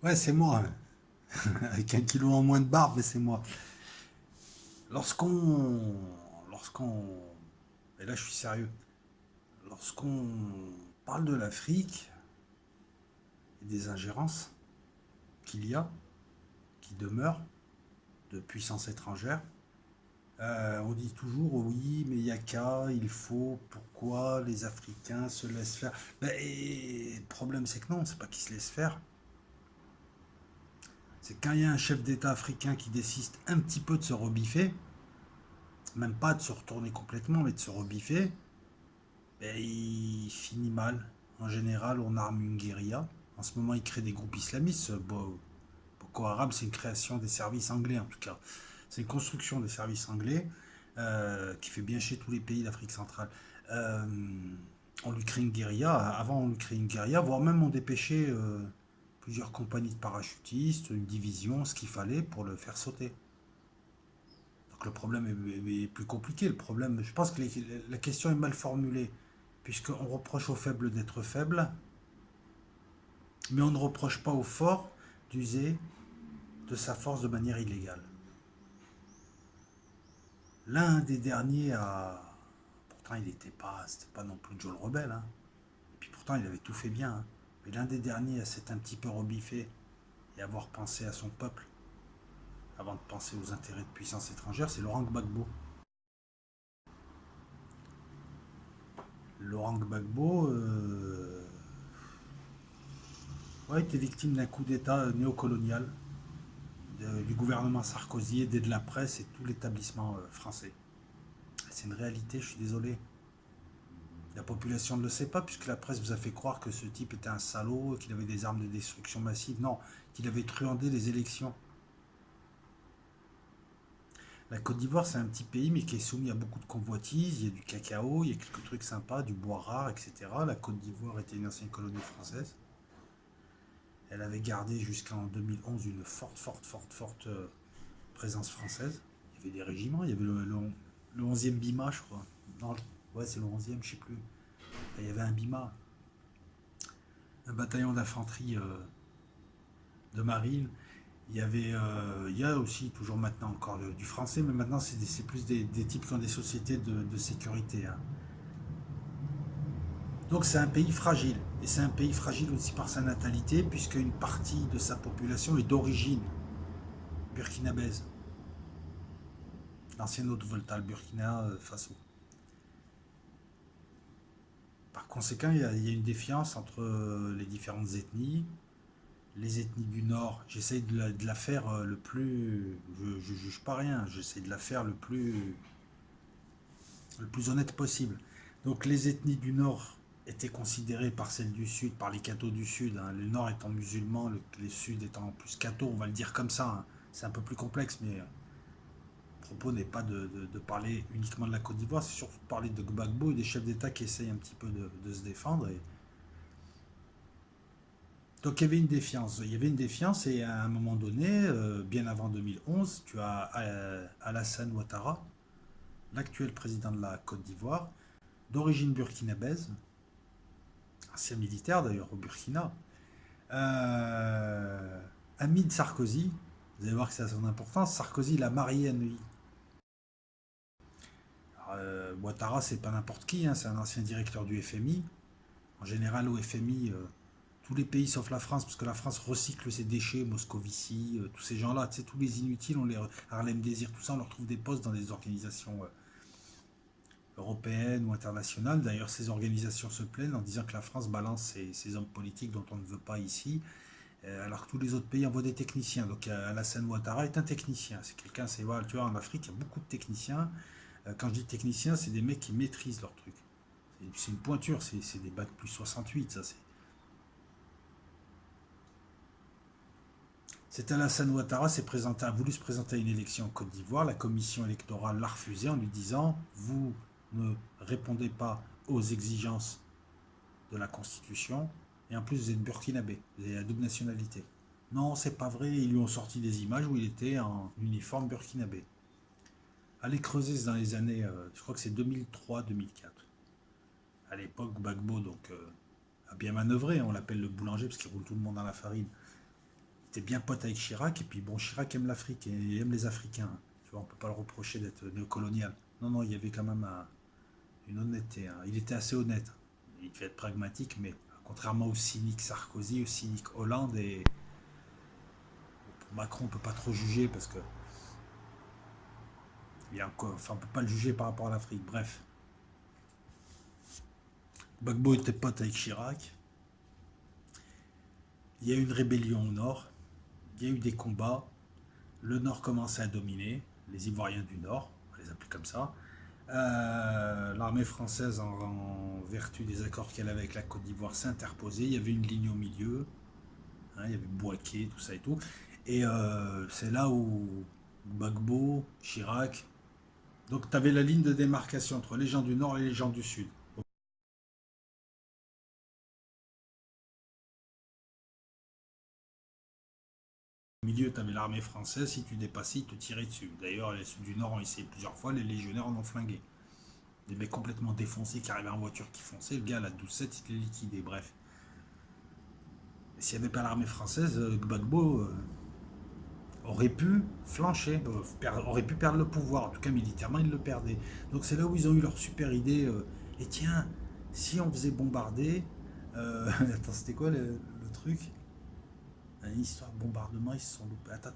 Ouais, c'est moi. Avec 1 kilo en moins de barbe, mais c'est moi. Lorsqu'on. Lorsqu'on. Et là, je suis sérieux. Lorsqu'on parle de l'Afrique et des ingérences qu'il y a, qui demeurent, de puissances étrangères, on dit toujours oui, mais il n'y a qu'à, il faut, pourquoi les Africains se laissent faire. Et le problème, c'est que non, c'est pas qu'ils se laissent faire. C'est quand il y a un chef d'État africain qui décide un petit peu de se rebiffer, même pas de se retourner complètement, mais de se rebiffer, ben, il finit mal. En général, on arme une guérilla. En ce moment, il crée des groupes islamistes. Boko Haram, c'est une création des services anglais, en tout cas. C'est une construction des services anglais qui fait bien chez tous les pays d'Afrique centrale. Euh, on lui crée une guérilla. Avant, on lui crée une guérilla, voire même on dépêchait plusieurs compagnies de parachutistes, une division, ce qu'il fallait pour le faire sauter. Donc le problème est plus compliqué. Le problème, je pense que la question est mal formulée, puisqu'on reproche aux faibles d'être faibles, mais on ne reproche pas aux forts d'user de sa force de manière illégale. L'un des derniers a. Pourtant, il n'était pas. C'était pas non plus Joe le rebelle. Hein. Et puis pourtant, il avait tout fait bien. Hein. Mais l'un des derniers à s'être un petit peu rebiffé et avoir pensé à son peuple avant de penser aux intérêts de puissance étrangère, c'est Laurent Gbagbo. Laurent Gbagbo ouais, était victime d'un coup d'État néocolonial du gouvernement Sarkozy, aidé de la presse et tout l'établissement français. C'est une réalité, je suis désolé. La population ne le sait pas, puisque la presse vous a fait croire que ce type était un salaud, qu'il avait des armes de destruction massive. Non, qu'il avait truandé les élections. La Côte d'Ivoire, c'est un petit pays, mais qui est soumis à beaucoup de convoitises. Il y a du cacao, il y a quelques trucs sympas, du bois rare, etc. La Côte d'Ivoire était une ancienne colonie française. Elle avait gardé jusqu'en 2011 une forte présence française. Il y avait des régiments, il y avait le 11e BIMA, je crois. Non, ouais, c'est le 11e, je sais plus. Il y avait un BIMA, un bataillon d'infanterie de marine. Il y a aussi toujours maintenant encore du français, mais maintenant c'est plus des types qui ont des sociétés de sécurité. Hein. Donc c'est un pays fragile. Et c'est un pays fragile aussi par sa natalité, puisque une partie de sa population est d'origine burkinabèse. L'ancienne Haute-Volta, le Burkina Faso. Par conséquent, il y a une défiance entre les différentes ethnies. Les ethnies du Nord, j'essaye de la faire le plus. Je ne juge pas rien, j'essaie de la faire le plus honnête possible. Donc les ethnies du Nord étaient considérées par celles du Sud, par les cathos du Sud, hein, le Nord étant musulman, les Sud étant plus cathos, on va le dire comme ça. Hein. C'est un peu plus complexe, mais le propos n'est pas de parler uniquement de la Côte d'Ivoire, c'est surtout de parler de Gbagbo et des chefs d'État qui essayent un petit peu de se défendre. Donc il y avait une défiance. Il y avait une défiance et à un moment donné, bien avant 2011, tu as Alassane Ouattara, l'actuel président de la Côte d'Ivoire, d'origine burkinabèse, ancien militaire d'ailleurs au Burkina, ami de Sarkozy. Vous allez voir que ça a son importance. Sarkozy l'a marié à Neuilly. Ouattara, c'est pas n'importe qui, hein, c'est un ancien directeur du FMI. En général, au FMI, tous les pays sauf la France, parce que la France recycle ses déchets, Moscovici, tous ces gens-là, tu sais, tous les inutiles, Harlem Désir, tout ça, on leur trouve des postes dans des organisations européennes ou internationales. D'ailleurs, ces organisations se plaignent en disant que la France balance ses hommes politiques dont on ne veut pas ici, alors que tous les autres pays envoient des techniciens. Donc Alassane Ouattara est un technicien. C'est quelqu'un, c'est voilà, tu vois, en Afrique, il y a beaucoup de techniciens. Quand je dis techniciens, c'est des mecs qui maîtrisent leur truc. C'est une pointure, c'est des bacs plus 68, ça. C'est Alassane Ouattara a voulu se présenter à une élection en Côte d'Ivoire. La commission électorale l'a refusé en lui disant: vous ne répondez pas aux exigences de la Constitution et en plus vous êtes burkinabé, vous avez la double nationalité. Non, c'est pas vrai. Ils lui ont sorti des images où il était en uniforme burkinabé. Allez creuser dans les années, je crois que c'est 2003-2004. À l'époque, Gbagbo donc, a bien manœuvré. On l'appelle le boulanger parce qu'il roule tout le monde dans la farine. était bien pote avec Chirac, et puis bon, Chirac aime l'Afrique et aime les Africains. Tu vois, on peut pas le reprocher d'être néocolonial. Non, non, il y avait quand même une honnêteté, hein. Il était assez honnête. Il devait être pragmatique, mais contrairement au cynique Sarkozy, au cynique Hollande, et pour Macron, on peut pas trop juger parce que enfin, on peut pas le juger par rapport à l'Afrique. Bref, Gbagbo était pote avec Chirac. Il y a eu une rébellion au nord. Il y a eu des combats. Le nord commençait à dominer. Les Ivoiriens du Nord, on les appelle comme ça. L'armée française, en vertu des accords qu'elle avait avec la Côte d'Ivoire, s'est interposée. Il y avait une ligne au milieu. Hein, il y avait Bouaké, tout ça et tout. Et c'est là où Gbagbo, Chirac. Donc tu avais la ligne de démarcation entre les gens du Nord et les gens du Sud. Au milieu, tu avais l'armée française. Si tu dépassais, ils te tiraient dessus. D'ailleurs, les Sud du Nord ont essayé plusieurs fois. Les légionnaires en ont flingué. Des mecs complètement défoncés qui arrivaient en voiture qui fonçaient. Le gars, à la 12-7, il était liquidé. Bref. Et s'il n'y avait pas l'armée française, Gbagbo aurait pu flancher, aurait pu perdre le pouvoir. En tout cas, militairement, il le perdait. Donc c'est là où ils ont eu leur super idée. Et tiens, si on faisait bombarder. Attends, c'était quoi le truc? Une histoire de bombardement, ils se sont loupés. Attends.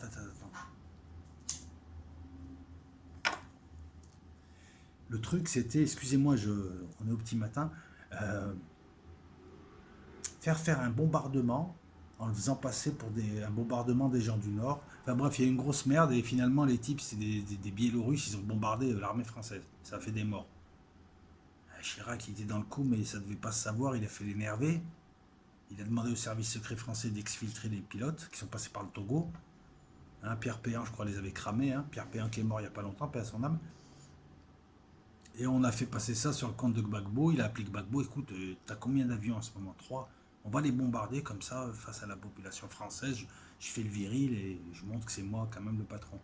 Le truc, c'était, excusez-moi, on est au petit matin, euh, faire un bombardement en le faisant passer pour un bombardement des gens du Nord. Enfin bref, il y a eu une grosse merde et finalement les types, c'est des Biélorusses, ils ont bombardé l'armée française. Ça a fait des morts. Chirac, il était dans le coup, mais ça devait pas se savoir, il a fait l'énervé. Il a demandé au service secret français d'exfiltrer les pilotes qui sont passés par le Togo. Hein, Pierre Péan, je crois, les avait cramés. Hein. Pierre Péan qui est mort il n'y a pas longtemps, paix à son âme. Et on a fait passer ça sur le compte de Gbagbo. Il a appelé Gbagbo, écoute, t'as combien d'avions en ce moment? 3. On va les bombarder comme ça face à la population française. Je fais le viril et je montre que c'est moi quand même le patron.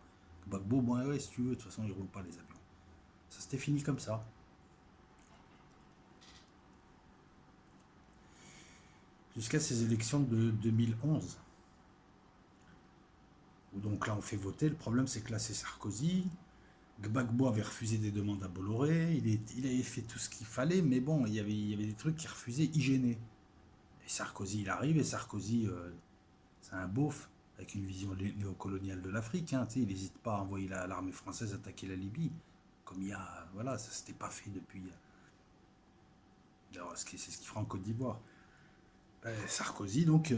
Gbagbo, bon ouais, si tu veux, de toute façon, ils roulent pas les avions. Ça s'était fini comme ça. Jusqu'à ces élections de 2011. Où donc là, on fait voter. Le problème, c'est que là, c'est Sarkozy. Gbagbo avait refusé des demandes à Bolloré. Il avait fait tout ce qu'il fallait, mais bon, il y avait des trucs qu'il refusait, il gênait. Et Sarkozy, il arrive, et Sarkozy, c'est un beauf, avec une vision néocoloniale de l'Afrique. Hein, il n'hésite pas à envoyer l'armée française attaquer la Libye. Comme il y a. Voilà, ça s'était pas fait depuis. Alors, c'est ce qu'il fera en Côte d'Ivoire. Sarkozy, donc,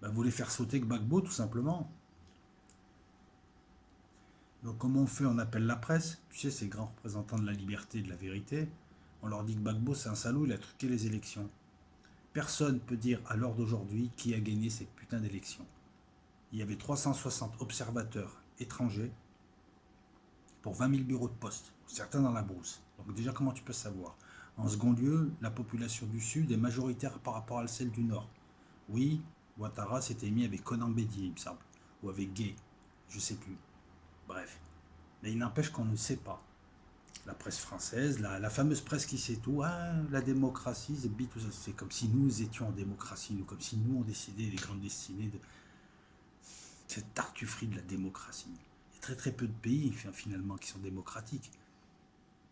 voulait faire sauter Gbagbo, tout simplement. Donc, comment on fait? On appelle la presse. Tu sais, ces grands représentants de la liberté et de la vérité. On leur dit que Gbagbo, c'est un salaud, il a truqué les élections. Personne ne peut dire à l'heure d'aujourd'hui qui a gagné cette putain d'élection. Il y avait 360 observateurs étrangers pour 20 000 bureaux de poste, certains dans la brousse. Donc déjà, comment tu peux savoir? En second lieu, la population du Sud est majoritaire par rapport à celle du Nord. Oui, Ouattara s'était mis avec Conan Bédier, il me semble, ou avec Gay, je sais plus. Bref. Mais il n'empêche qu'on ne sait pas. La presse française, la fameuse presse qui sait tout, ah, la démocratie, tout ça, c'est comme si nous étions en démocratie, comme si nous on décidait des grandes destinées de cette tartufferie de la démocratie. Il y a très très peu de pays finalement qui sont démocratiques.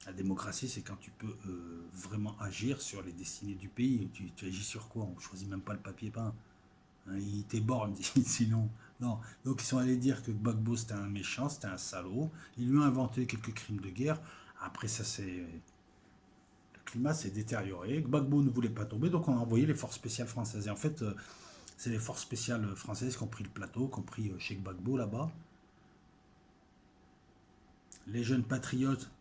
La démocratie, c'est quand tu peux vraiment agir sur les destinées du pays. Tu agis sur quoi? On ne choisit même pas le papier peint. Hein, il t'éborgne, sinon. Non. Donc ils sont allés dire que Gbagbo c'était un méchant, c'était un salaud. Ils lui ont inventé quelques crimes de guerre. Après ça, le climat s'est détérioré. Gbagbo ne voulait pas tomber, donc on a envoyé les forces spéciales françaises. Et en fait, c'est les forces spéciales françaises qui ont pris le plateau, qui ont pris chez Gbagbo là-bas. Les jeunes patriotes,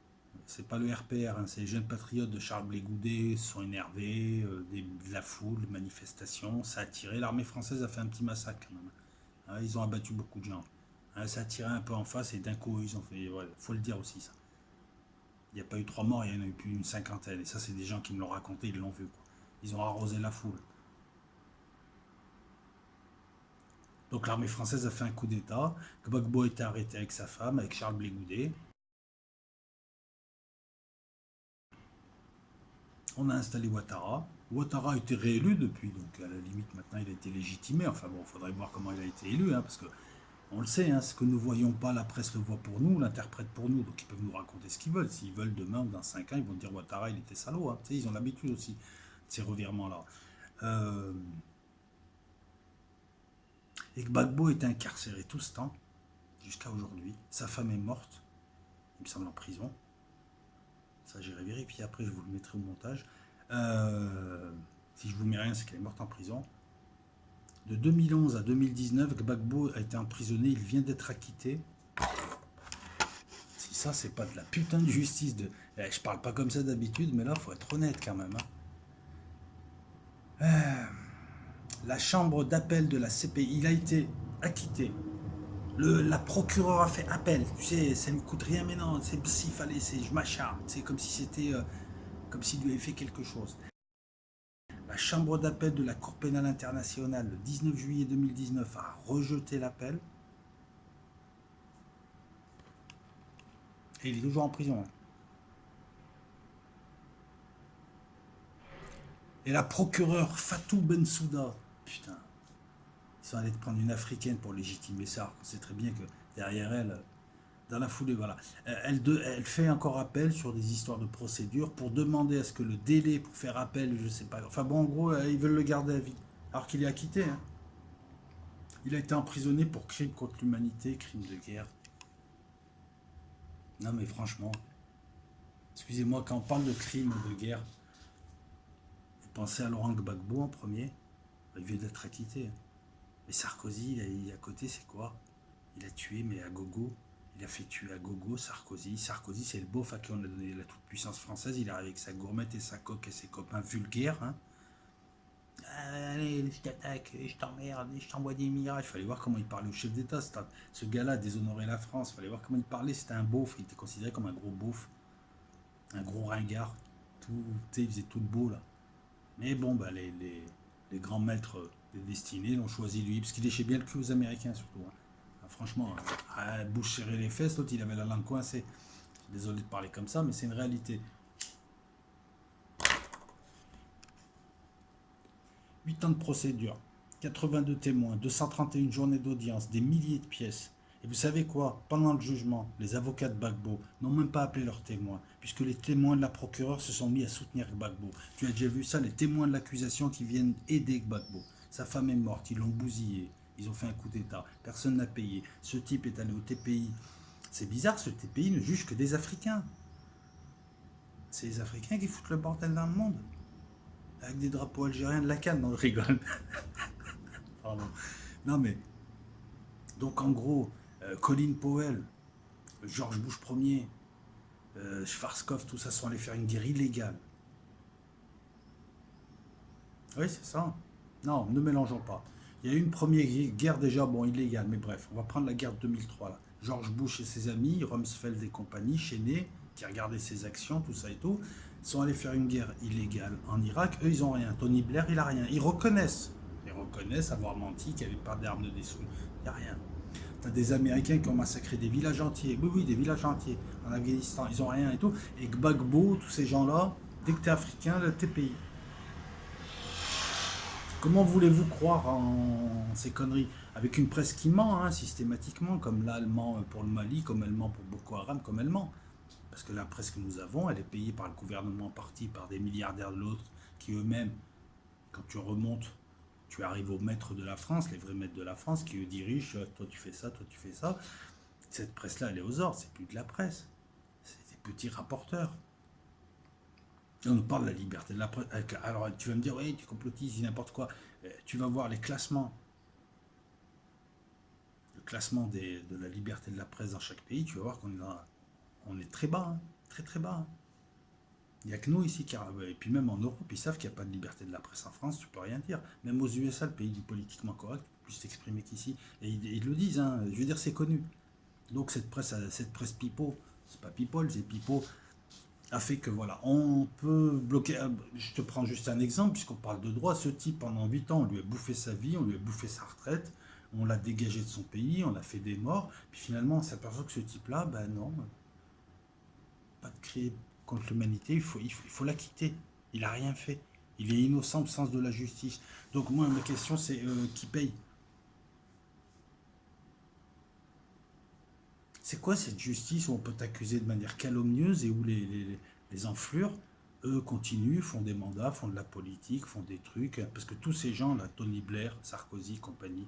c'est pas le RPR, hein, c'est les jeunes patriotes de Charles Blé Goudet se sont énervés, de la foule, de manifestations, ça a tiré. L'armée française a fait un petit massacre quand même. Hein, ils ont abattu beaucoup de gens. Hein, ça a tiré un peu en face et d'un coup ils ont fait. Ouais, faut le dire aussi ça. Il n'y a pas eu 3 morts, il y en a eu plus d'une cinquantaine. Et ça, c'est des gens qui me l'ont raconté, ils l'ont vu. Quoi. Ils ont arrosé la foule. Donc l'armée française a fait un coup d'État. Gbagbo a été arrêté avec sa femme, avec Charles Blé Goudet. On a installé Ouattara. Ouattara a été réélu depuis, donc à la limite maintenant il a été légitimé. Enfin bon, il faudrait voir comment il a été élu, hein, parce que on le sait, hein, ce que nous voyons pas, la presse le voit pour nous, l'interprète pour nous, donc ils peuvent nous raconter ce qu'ils veulent. S'ils veulent demain ou dans 5 ans, ils vont dire Ouattara il était salaud. Hein. Tu sais, ils ont l'habitude aussi de ces revirements-là. Euh, et Gbagbo était incarcéré tout ce temps, jusqu'à aujourd'hui. Sa femme est morte, il me semble en prison. Ça, j'irai vérifier après, je vous le mettrai au montage. Si je vous mets rien, c'est qu'elle est morte en prison. De 2011 à 2019, Gbagbo a été emprisonné, il vient d'être acquitté. Si ça, c'est pas de la putain de justice de... Je parle pas comme ça d'habitude, mais là, faut être honnête quand même. Hein. La chambre d'appel de la CPI, il a été acquitté. La procureure a fait appel. Tu sais, ça ne coûte rien, mais non, c'est s'il fallait, je m'acharne. C'est comme si c'était... comme s'il lui avait fait quelque chose. La chambre d'appel de la Cour pénale internationale, le 19 juillet 2019, a rejeté l'appel. Et il est toujours en prison. Et la procureure Fatou Bensouda, putain, ils sont allés prendre une africaine pour légitimer ça. On sait très bien que derrière elle, dans la foulée, voilà, elle fait encore appel sur des histoires de procédure pour demander à ce que le délai pour faire appel, je sais pas, enfin bon, en gros, ils veulent le garder à vie, alors qu'il est acquitté. Hein. Il a été emprisonné pour crime contre l'humanité, crime de guerre. Non mais franchement, excusez-moi, quand on parle de crime de guerre, vous pensez à Laurent Gbagbo en premier, il vient d'être acquitté. Mais Sarkozy, il est à côté, c'est quoi? Il a tué, mais à gogo. Il a fait tuer à gogo Sarkozy. Sarkozy, c'est le beauf à qui on a donné la toute-puissance française. Il arrive avec sa gourmette et sa coque et ses copains vulgaires. Hein. Allez, je t'attaque, je t'emmerde, je t'envoie des mirages. Il fallait voir comment il parlait au chef d'État. Ce gars-là a déshonoré la France. Il fallait voir comment il parlait. C'était un beauf. Il était considéré comme un gros beauf. Un gros ringard. Il faisait tout le beau, là. Mais bon, bah, les grands maîtres des destinées l'ont choisi lui. Parce qu'il léchait bien le cul aux Américains, surtout. Hein. Franchement, bouche serrée les fesses, l'autre il avait la langue coincée. Désolé de parler comme ça, mais c'est une réalité. 8 ans de procédure, 82 témoins, 231 journées d'audience, des milliers de pièces. Et vous savez quoi? Pendant le jugement, les avocats de Gbagbo n'ont même pas appelé leurs témoins, puisque les témoins de la procureure se sont mis à soutenir Gbagbo. Tu as déjà vu ça, les témoins de l'accusation qui viennent aider Gbagbo. Sa femme est morte, ils l'ont bousillé. Ils ont fait un coup d'État. Personne n'a payé. Ce type est allé au TPI. C'est bizarre, ce TPI ne juge que des Africains. C'est les Africains qui foutent le bordel dans le monde. Avec des drapeaux algériens de la canne. Non, je rigole. Pardon. Non, mais... Donc, en gros, Colin Powell, George Bush Ier, Schwarzkopf, tout ça sont allés faire une guerre illégale. Oui, c'est ça. Non, ne mélangeons pas. Il y a eu une première guerre déjà, bon, illégale, mais bref, on va prendre la guerre de 2003. Là. George Bush et ses amis, Rumsfeld et compagnie, Cheney, qui regardaient ses actions, tout ça et tout, sont allés faire une guerre illégale en Irak. Eux, ils n'ont rien. Tony Blair, il n'a rien. Ils reconnaissent avoir menti, qu'il n'y avait pas d'armes de dessous. Il n'y a rien. Tu as des Américains qui ont massacré des villages entiers. Oui, oui, des villages entiers. En Afghanistan, ils n'ont rien et tout. Et Gbagbo, tous ces gens-là, dès que tu es africain, t'es pays. Comment voulez-vous croire en ces conneries? Avec une presse qui ment hein, systématiquement, comme là elle ment pour le Mali, comme elle ment pour Boko Haram, comme elle ment. Parce que la presse que nous avons, elle est payée par le gouvernement en partie, par des milliardaires de l'autre, qui eux-mêmes, quand tu remontes, tu arrives aux maîtres de la France, les vrais maîtres de la France, qui eux dirigent, toi tu fais ça, toi tu fais ça. Cette presse-là, elle est aux ordres, c'est plus de la presse. C'est des petits rapporteurs. On nous parle de la liberté de la presse. Alors tu vas me dire, oui, tu complotises, n'importe quoi. Tu vas voir les classements. Le classement de la liberté de la presse dans chaque pays, tu vas voir on est très bas, hein, très très bas. Hein. Il n'y a que nous ici qui et puis même en Europe, ils savent qu'il n'y a pas de liberté de la presse en France, tu peux rien dire. Même aux USA, le pays du politiquement correct, tu peux plus t'exprimer qu'ici. Et ils le disent, hein, je veux dire, c'est connu. Donc cette presse pipeau, c'est pas people, c'est pipeau, a fait que voilà, on peut bloquer. Je te prends juste un exemple, puisqu'on parle de droit. Ce type, pendant 8 ans, on lui a bouffé sa vie, on lui a bouffé sa retraite, on l'a dégagé de son pays, on a fait des morts, puis finalement, on s'aperçoit que ce type-là, ben non, pas de crime contre l'humanité, il faut l'acquitter. Il n'a rien fait. Il est innocent au sens de la justice. Donc moi, ma question, c'est qui paye? C'est quoi cette justice où on peut t'accuser de manière calomnieuse et où les enflures, eux, continuent, font des mandats, font de la politique, font des trucs. Parce que tous ces gens, là, Tony Blair, Sarkozy, compagnie,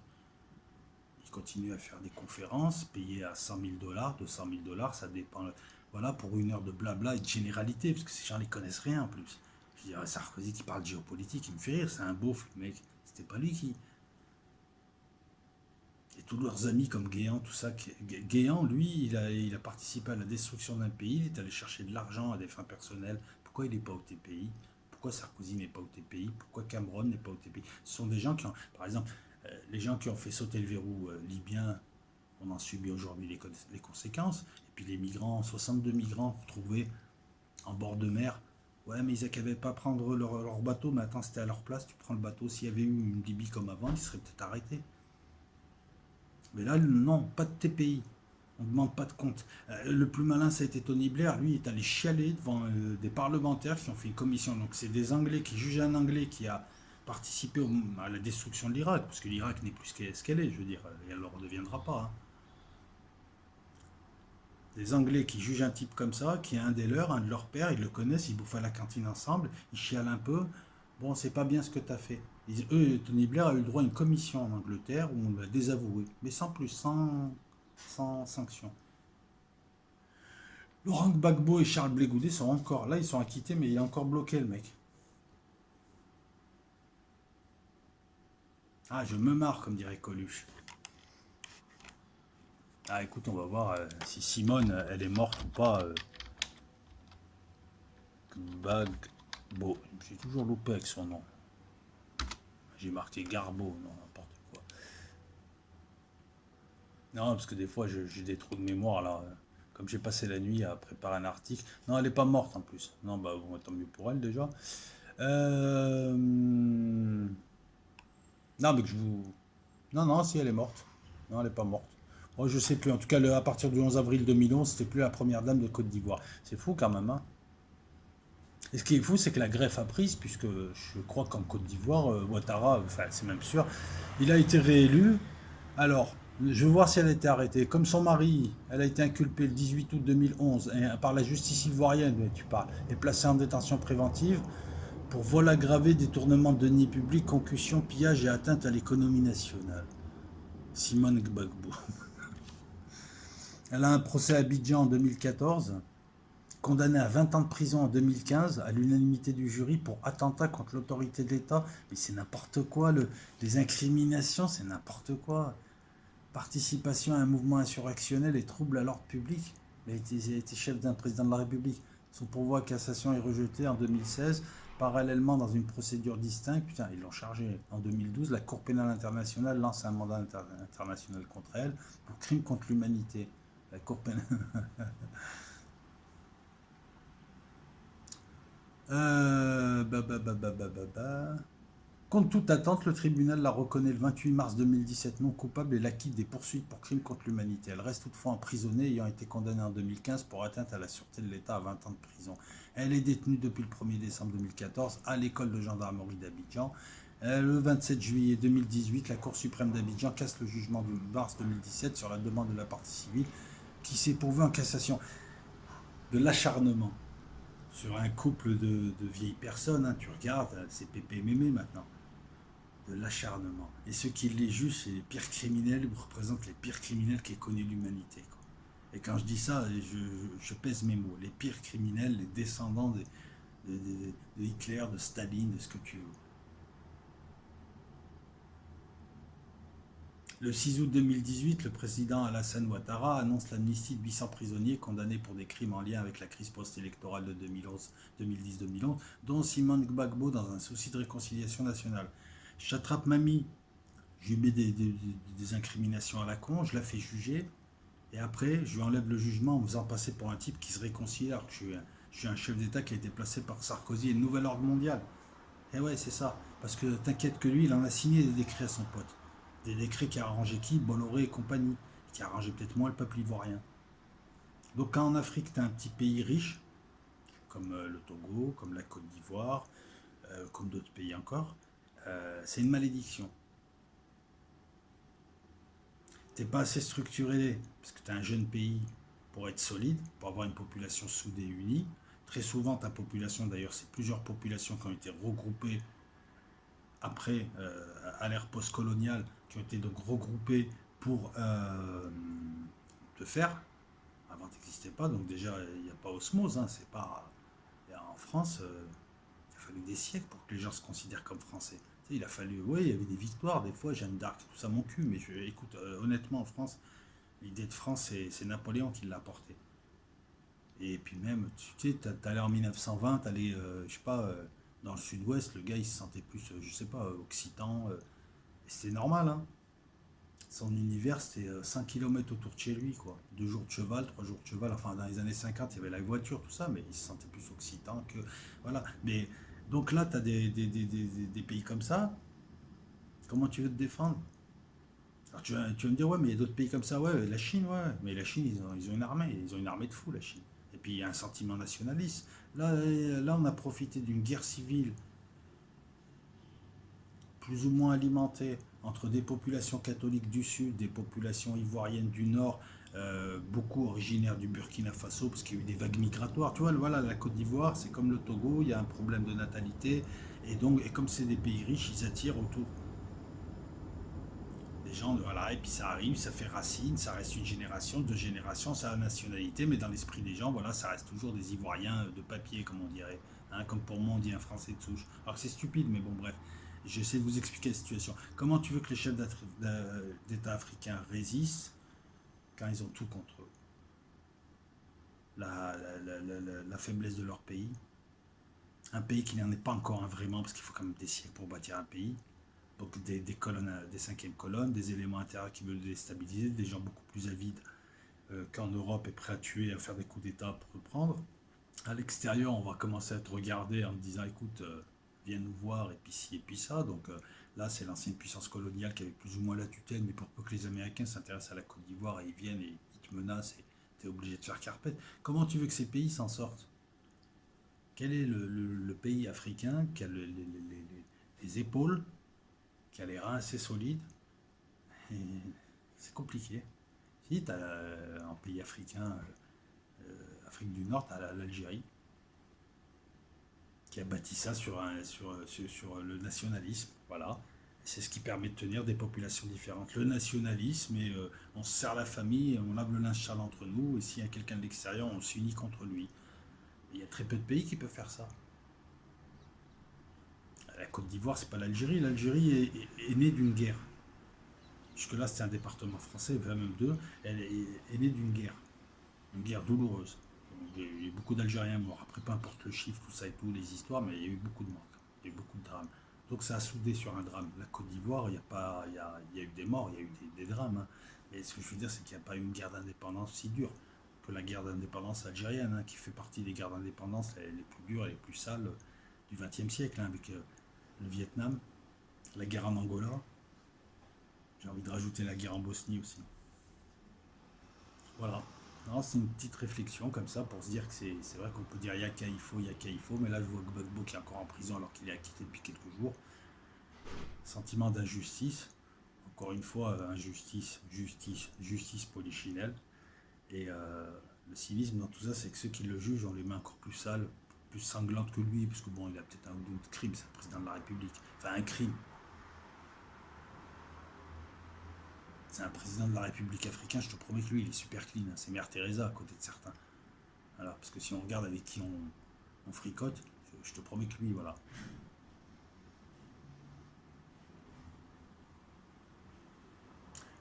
ils continuent à faire des conférences, payées à 100 000 dollars, 200 000 dollars, ça dépend. Voilà, pour une heure de blabla et de généralité, parce que ces gens, ils connaissent rien en plus. Je dirais Sarkozy qui parle de géopolitique, il me fait rire, c'est un beauf, le mec. C'était pas lui qui. Et tous leurs amis comme Guéant, tout ça. Guéant, lui, il a participé à la destruction d'un pays, il est allé chercher de l'argent à des fins personnelles. Pourquoi il n'est pas au TPI? Pourquoi Sarkozy n'est pas au TPI? Pourquoi Cameron n'est pas au TPI? Ce sont des gens qui ont, par exemple, les gens qui ont fait sauter le verrou libyen, on en subit aujourd'hui les conséquences. Et puis les migrants, 62 migrants trouvés en bord de mer. Ouais, mais ils n'avaient pas à prendre leur bateau, mais attends, c'était à leur place, tu prends le bateau. S'il y avait eu une Libye comme avant, ils seraient peut-être arrêtés. Mais là, non, pas de TPI. On ne demande pas de compte. Le plus malin, ça a été Tony Blair. Lui, il est allé chialer devant des parlementaires qui ont fait une commission. Donc, c'est des Anglais qui jugent un Anglais qui a participé à la destruction de l'Irak, parce que l'Irak n'est plus ce qu'elle est, je veux dire, et elle ne le redeviendra pas. Hein. Des Anglais qui jugent un type comme ça, qui est un des leurs, un de leurs pères, ils le connaissent, ils bouffent à la cantine ensemble, ils chialent un peu. Bon, c'est pas bien ce que tu as fait. Eux, Tony Blair a eu le droit à une commission en Angleterre où on l'a désavoué, mais sans plus, sans sanction. Laurent Gbagbo et Charles Blé Goudet sont encore là, ils sont acquittés, mais il est encore bloqué le mec. Ah, je me marre, comme dirait Coluche. Ah, écoute, on va voir si Simone, elle est morte ou pas. Gbagbo. J'ai toujours loupé avec son nom. J'ai marqué Garbo, non, n'importe quoi. Non, parce que des fois, j'ai des trous de mémoire là. Comme j'ai passé la nuit à préparer un article. Non, elle n'est pas morte en plus. Non, bah bon, tant mieux pour elle déjà. Non, mais que je vous. Non, non, si elle est morte. Non, elle n'est pas morte. Moi, je sais plus. En tout cas, à partir du 11 avril 2011, c'était plus la première dame de Côte d'Ivoire. C'est fou quand même, hein. Et ce qui est fou, c'est que la greffe a prise, puisque je crois qu'en Côte d'Ivoire, Ouattara, enfin, c'est même sûr, il a été réélu. Alors, je veux voir si elle a été arrêtée. Comme son mari, elle a été inculpée le 18 août 2011 par la justice ivoirienne, mais tu parles, et placée en détention préventive pour vol aggravé, détournement de deniers publics, concussion, pillage et atteinte à l'économie nationale. Simone Gbagbo. Elle a un procès à Abidjan en 2014, condamnée à 20 ans de prison en 2015 à l'unanimité du jury pour attentat contre l'autorité de l'État. Mais c'est n'importe quoi, les incriminations, c'est n'importe quoi. Participation à un mouvement insurrectionnel et trouble à l'ordre public. Il a été chef d'un président de la République. Son pourvoi à cassation est rejeté en 2016. Parallèlement, dans une procédure distincte, putain, ils l'ont chargé en 2012, la Cour pénale internationale lance un mandat international contre elle pour crime contre l'humanité. La Cour pénale. Bah. Contre toute attente, le tribunal la reconnaît le 28 mars 2017 non coupable et l'acquitte des poursuites pour crimes contre l'humanité. Elle reste toutefois emprisonnée, ayant été condamnée en 2015 pour atteinte à la sûreté de l'État à 20 ans de prison. Elle est détenue depuis le 1er décembre 2014 à l'école de gendarmerie d'Abidjan. Le 27 juillet 2018, la Cour suprême d'Abidjan casse le jugement de mars 2017 sur la demande de la partie civile qui s'est pourvue en cassation. De l'acharnement sur un couple de vieilles personnes, hein, tu regardes, c'est pépé mémé maintenant, de l'acharnement. Et ceux qui les jugent, c'est les pires criminels, ils représentent les pires criminels qu'ait connu l'humanité. Quoi. Et quand je dis ça, je pèse mes mots. Les pires criminels, les descendants de Hitler, de Staline, de ce que tu veux. Le 6 août 2018, le président Alassane Ouattara annonce l'amnistie de 800 prisonniers condamnés pour des crimes en lien avec la crise post-électorale de 2010-2011, dont Simone Gbagbo dans un souci de réconciliation nationale. J'attrape mamie, je lui mets des incriminations à la con, je la fais juger, et après, je lui enlève le jugement en me faisant passer pour un type qui se réconcilie alors que je suis un chef d'État qui a été placé par Sarkozy et le nouvel ordre mondial. Et ouais, c'est ça. Parce que t'inquiète que lui, il en a signé des décrets à son pote. Des décrets qui a arrangé qui? Bolloré et compagnie. Qui a arrangé peut-être moins le peuple ivoirien. Donc quand en Afrique, t'as un petit pays riche, comme le Togo, comme la Côte d'Ivoire, comme d'autres pays encore, c'est une malédiction. T'es pas assez structuré, parce que tu es un jeune pays, pour être solide, pour avoir une population soudée et unie. Très souvent, ta population, d'ailleurs, c'est plusieurs populations qui ont été regroupées après, à l'ère postcoloniale, qui ont été donc regroupées pour te faire. Avant, tu n'existais pas, donc déjà, il n'y a pas osmose. Hein, c'est pas... En France, il a fallu des siècles pour que les gens se considèrent comme français. Tu sais, il a fallu, oui, il y avait des victoires, des fois, Jeanne d'Arc, tout ça, mon cul, mais écoute, honnêtement, en France, l'idée de France, c'est Napoléon qui l'a portée. Et puis même, tu sais, t'allais en 1920, t'allais, je sais pas, dans le sud-ouest, le gars, il se sentait plus, je sais pas, occitan. Et c'était normal, hein. Son univers, c'était 5 km autour de chez lui, quoi. 2 jours de cheval, 3 jours de cheval. Enfin, dans les années 50, il y avait la voiture, tout ça, mais il se sentait plus occitan que... Voilà. Mais donc là, tu as des pays comme ça. Comment tu veux te défendre? Alors tu vas me dire, ouais, mais il y a d'autres pays comme ça. Ouais, la Chine, ouais. Mais la Chine, ils ont une armée. Ils ont une armée de fous, la Chine. Et puis, il y a un sentiment nationaliste. Là, on a profité d'une guerre civile plus ou moins alimentée entre des populations catholiques du sud, des populations ivoiriennes du nord, beaucoup originaires du Burkina Faso, parce qu'il y a eu des vagues migratoires. Tu vois, voilà, la Côte d'Ivoire, c'est comme le Togo, il y a un problème de natalité, et donc, et comme c'est des pays riches, ils attirent autour des gens, voilà, et puis ça arrive, ça fait racine, ça reste une génération, 2 générations, ça a la nationalité, mais dans l'esprit des gens, voilà, ça reste toujours des Ivoiriens de papier, comme on dirait. Hein, comme pour moi, on dit un Français de souche. Alors c'est stupide, mais bon, bref. J'essaie de vous expliquer la situation. Comment tu veux que les chefs d'État africains résistent quand ils ont tout contre eux? La faiblesse de leur pays. Un pays qui n'en est pas encore un vraiment, parce qu'il faut quand même des siècles pour bâtir un pays. Donc des colonnes, des cinquièmes colonnes, des éléments intérieurs qui veulent déstabiliser, des gens beaucoup plus avides qu'en Europe et prêts à tuer, à faire des coups d'État pour reprendre. À l'extérieur, on va commencer à te regarder en te disant, écoute, viens nous voir, et puis ci, et puis ça. Donc là, c'est l'ancienne puissance coloniale qui avait plus ou moins la tutelle, mais pour peu que les Américains s'intéressent à la Côte d'Ivoire, et ils viennent et ils te menacent, et tu es obligé de faire carpette. Comment tu veux que ces pays s'en sortent? Quel est le pays africain qui a les épaules, qui a les reins assez solides? Et c'est compliqué. Si, tu as un pays africain, Afrique du Nord, tu as l'Algérie, qui a bâti ça sur le nationalisme. Voilà. C'est ce qui permet de tenir des populations différentes. Le nationalisme, et on se serre la famille, on lave le linge sale entre nous, et s'il y a quelqu'un de l'extérieur, on s'unit contre lui. Il y a très peu de pays qui peuvent faire ça. La Côte d'Ivoire, c'est pas l'Algérie. L'Algérie est née d'une guerre. Jusque-là, c'était un département français, même deux. Elle est née d'une guerre. Une guerre douloureuse. Il y a eu beaucoup d'Algériens morts. Après, peu importe le chiffre, tout ça et tout, les histoires, mais il y a eu beaucoup de morts. Il y a eu beaucoup de drames. Donc ça a soudé sur un drame. La Côte d'Ivoire, il y a, pas, il y a eu des morts, il y a eu des drames. Hein. Mais ce que je veux dire, c'est qu'il n'y a pas eu une guerre d'indépendance si dure que la guerre d'indépendance algérienne, hein, qui fait partie des guerres d'indépendance les plus dures et les plus sales du XXe siècle, hein, avec le Vietnam, la guerre en Angola. J'ai envie de rajouter la guerre en Bosnie aussi. Voilà. C'est une petite réflexion comme ça pour se dire que c'est vrai qu'on peut dire Yaka il Yaka il faut, mais là je vois Gbagbo qui est encore en prison alors qu'il est acquitté depuis quelques jours. Sentiment d'injustice, encore une fois, injustice, justice, justice polichinelle. Et le cynisme dans tout ça, c'est que ceux qui le jugent ont les mains encore plus sales, plus sanglantes que lui, parce que bon, il a peut-être un ou deux crimes, c'est le président de la République. Enfin, un crime. C'est un président de la République africain, je te promets que lui, il est super clean. Hein. C'est Mère Teresa à côté de certains. Voilà, parce que si on regarde avec qui on fricote, je te promets que lui, voilà.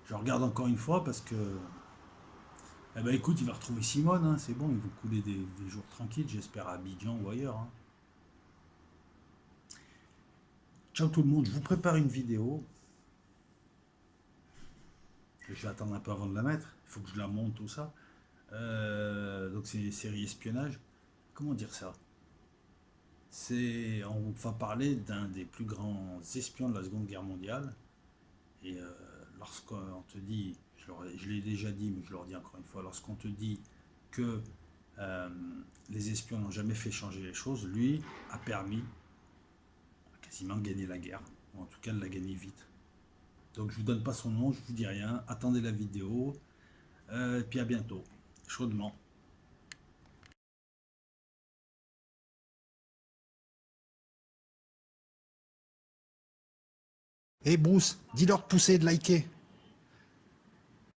Je regarde encore une fois parce que, eh ben écoute, il va retrouver Simone, hein, c'est bon, ils vont couler des jours tranquilles, j'espère à Abidjan ou ailleurs. Hein. Ciao tout le monde, je vous prépare une vidéo. Je vais attendre un peu avant de la mettre, il faut que je la monte, tout ça. Donc c'est une série espionnage. Comment dire ça? On va parler d'un des plus grands espions de la Seconde Guerre mondiale. Et lorsqu'on te dit, je l'ai déjà dit, mais je le redis encore une fois, lorsqu'on te dit que euh, les espions n'ont jamais fait changer les choses, lui a permis quasiment gagné la guerre. Ou en tout cas, elle l'a gagné vite. Donc je vous donne pas son nom, je vous dis rien. Attendez la vidéo. Et puis à bientôt. Chaudement. Hey Bruce, dis-leur de pousser et de liker.